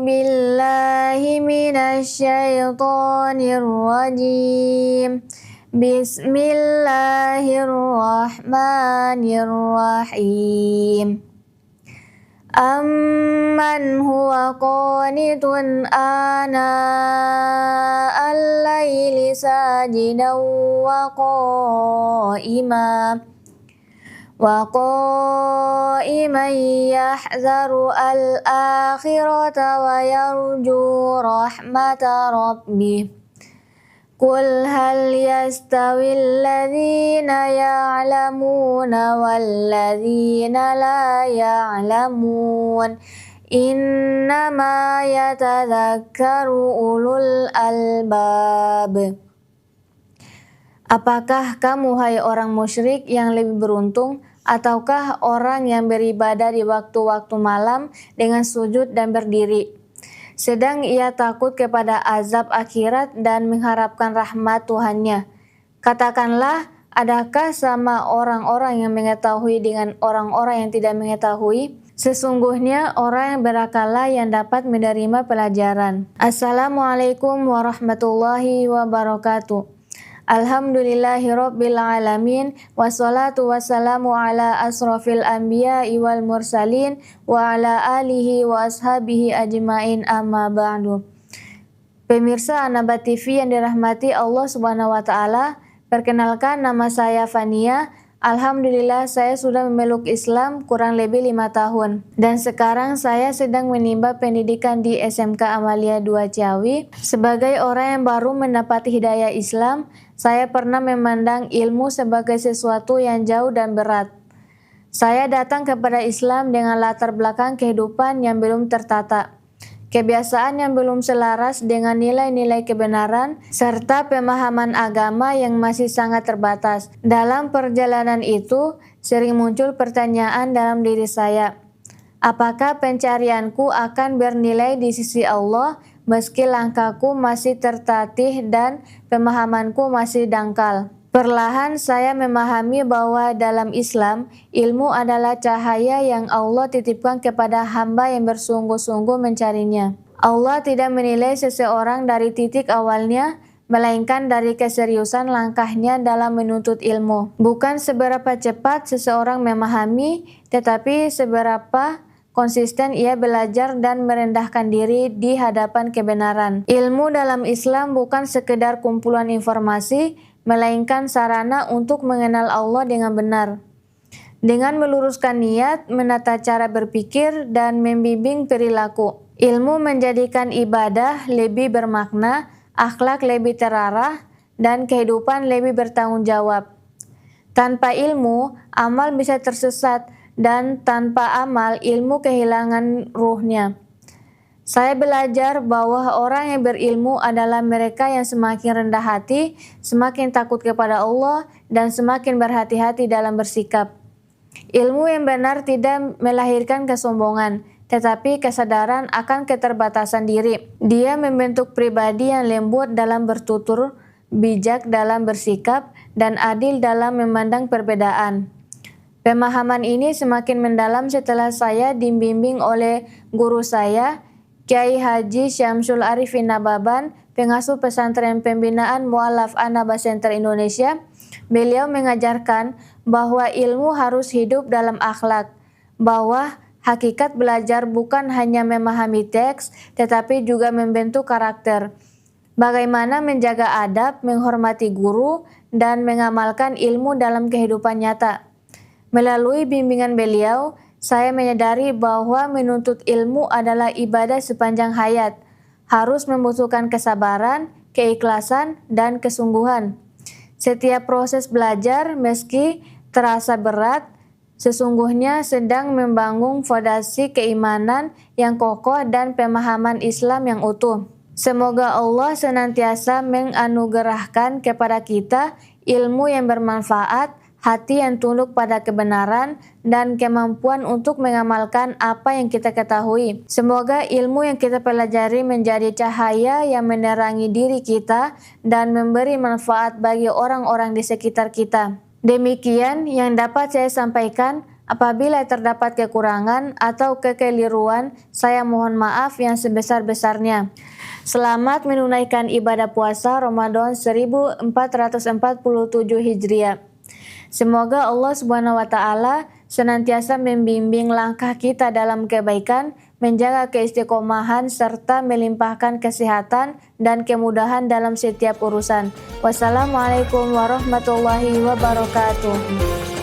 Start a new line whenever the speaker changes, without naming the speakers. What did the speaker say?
billahi minasyaitonir rajim. Bismillahirrahmanirrahim. Amman huwa qanitun ana al-laili sajidan wa qa'iman yahzaru al-akhirata wa yarju rahmata rabbih. Qul hal yastawi alladhina ya'lamuna walladzina la ya'lamun, innama yatadzakkaru ulul albab. Apakah kamu, hai orang musyrik, yang lebih beruntung, ataukah orang yang beribadah di waktu-waktu malam dengan sujud dan berdiri, sedang ia takut kepada azab akhirat dan mengharapkan rahmat Tuhannya? Katakanlah, adakah sama orang-orang yang mengetahui dengan orang-orang yang tidak mengetahui? Sesungguhnya orang yang berakal yang dapat menerima pelajaran. Assalamualaikum warahmatullahi wabarakatuh. Alhamdulillahirabbil alamin, wassalatu wassalamu ala asrofil anbiya'i wal mursalin wa ala alihi wa ashabihi ajmain, amma ba'du. Pemirsa Anabat TV yang dirahmati Allah Subhanahu wa taala, perkenalkan, nama saya Fania. Alhamdulillah saya sudah memeluk Islam kurang lebih 5 tahun, dan sekarang saya sedang menimba pendidikan di SMK Amalia 2 Ciawi. Sebagai orang yang baru mendapati hidayah Islam, saya pernah memandang ilmu sebagai sesuatu yang jauh dan berat. Saya datang kepada Islam dengan latar belakang kehidupan yang belum tertata, kebiasaan yang belum selaras dengan nilai-nilai kebenaran, serta pemahaman agama yang masih sangat terbatas. Dalam perjalanan itu, sering muncul pertanyaan dalam diri saya, apakah pencarianku akan bernilai di sisi Allah meski langkahku masih tertatih dan pemahamanku masih dangkal? Perlahan saya memahami bahwa dalam Islam, ilmu adalah cahaya yang Allah titipkan kepada hamba yang bersungguh-sungguh mencarinya. Allah tidak menilai seseorang dari titik awalnya, melainkan dari keseriusan langkahnya dalam menuntut ilmu. Bukan seberapa cepat seseorang memahami, tetapi seberapa konsisten ia belajar dan merendahkan diri di hadapan kebenaran. Ilmu dalam Islam bukan sekedar kumpulan informasi, melainkan sarana untuk mengenal Allah dengan benar. Dengan meluruskan niat, menata cara berpikir, dan membimbing perilaku, ilmu menjadikan ibadah lebih bermakna, akhlak lebih terarah, dan kehidupan lebih bertanggung jawab. Tanpa ilmu, amal bisa tersesat, dan tanpa amal, ilmu kehilangan ruhnya. Saya belajar bahwa orang yang berilmu adalah mereka yang semakin rendah hati, semakin takut kepada Allah, dan semakin berhati-hati dalam bersikap. Ilmu yang benar tidak melahirkan kesombongan, tetapi kesadaran akan keterbatasan diri. Dia membentuk pribadi yang lembut dalam bertutur, bijak dalam bersikap, dan adil dalam memandang perbedaan. Pemahaman ini semakin mendalam setelah saya dibimbing oleh guru saya, Kiai Haji Syamsul Arifin Nababan, pengasuh pesantren pembinaan Mu'allaf An-Naba Center Indonesia. Beliau mengajarkan bahwa ilmu harus hidup dalam akhlak, bahwa hakikat belajar bukan hanya memahami teks, tetapi juga membentuk karakter. Bagaimana menjaga adab, menghormati guru, dan mengamalkan ilmu dalam kehidupan nyata. Melalui bimbingan beliau, saya menyadari bahwa menuntut ilmu adalah ibadah sepanjang hayat, harus membutuhkan kesabaran, keikhlasan, dan kesungguhan. Setiap proses belajar, meski terasa berat, sesungguhnya sedang membangun fondasi keimanan yang kokoh dan pemahaman Islam yang utuh. Semoga Allah senantiasa menganugerahkan kepada kita ilmu yang bermanfaat, hati yang tunduk pada kebenaran, dan kemampuan untuk mengamalkan apa yang kita ketahui. Semoga ilmu yang kita pelajari menjadi cahaya yang menerangi diri kita dan memberi manfaat bagi orang-orang di sekitar kita. Demikian yang dapat saya sampaikan. Apabila terdapat kekurangan atau kekeliruan, saya mohon maaf yang sebesar-besarnya. Selamat menunaikan ibadah puasa Ramadan 1447 Hijriah. Semoga Allah Subhanahu wa taala senantiasa membimbing langkah kita dalam kebaikan, menjaga keistiqomahan serta melimpahkan kesehatan dan kemudahan dalam setiap urusan. Wassalamualaikum warahmatullahi wabarakatuh.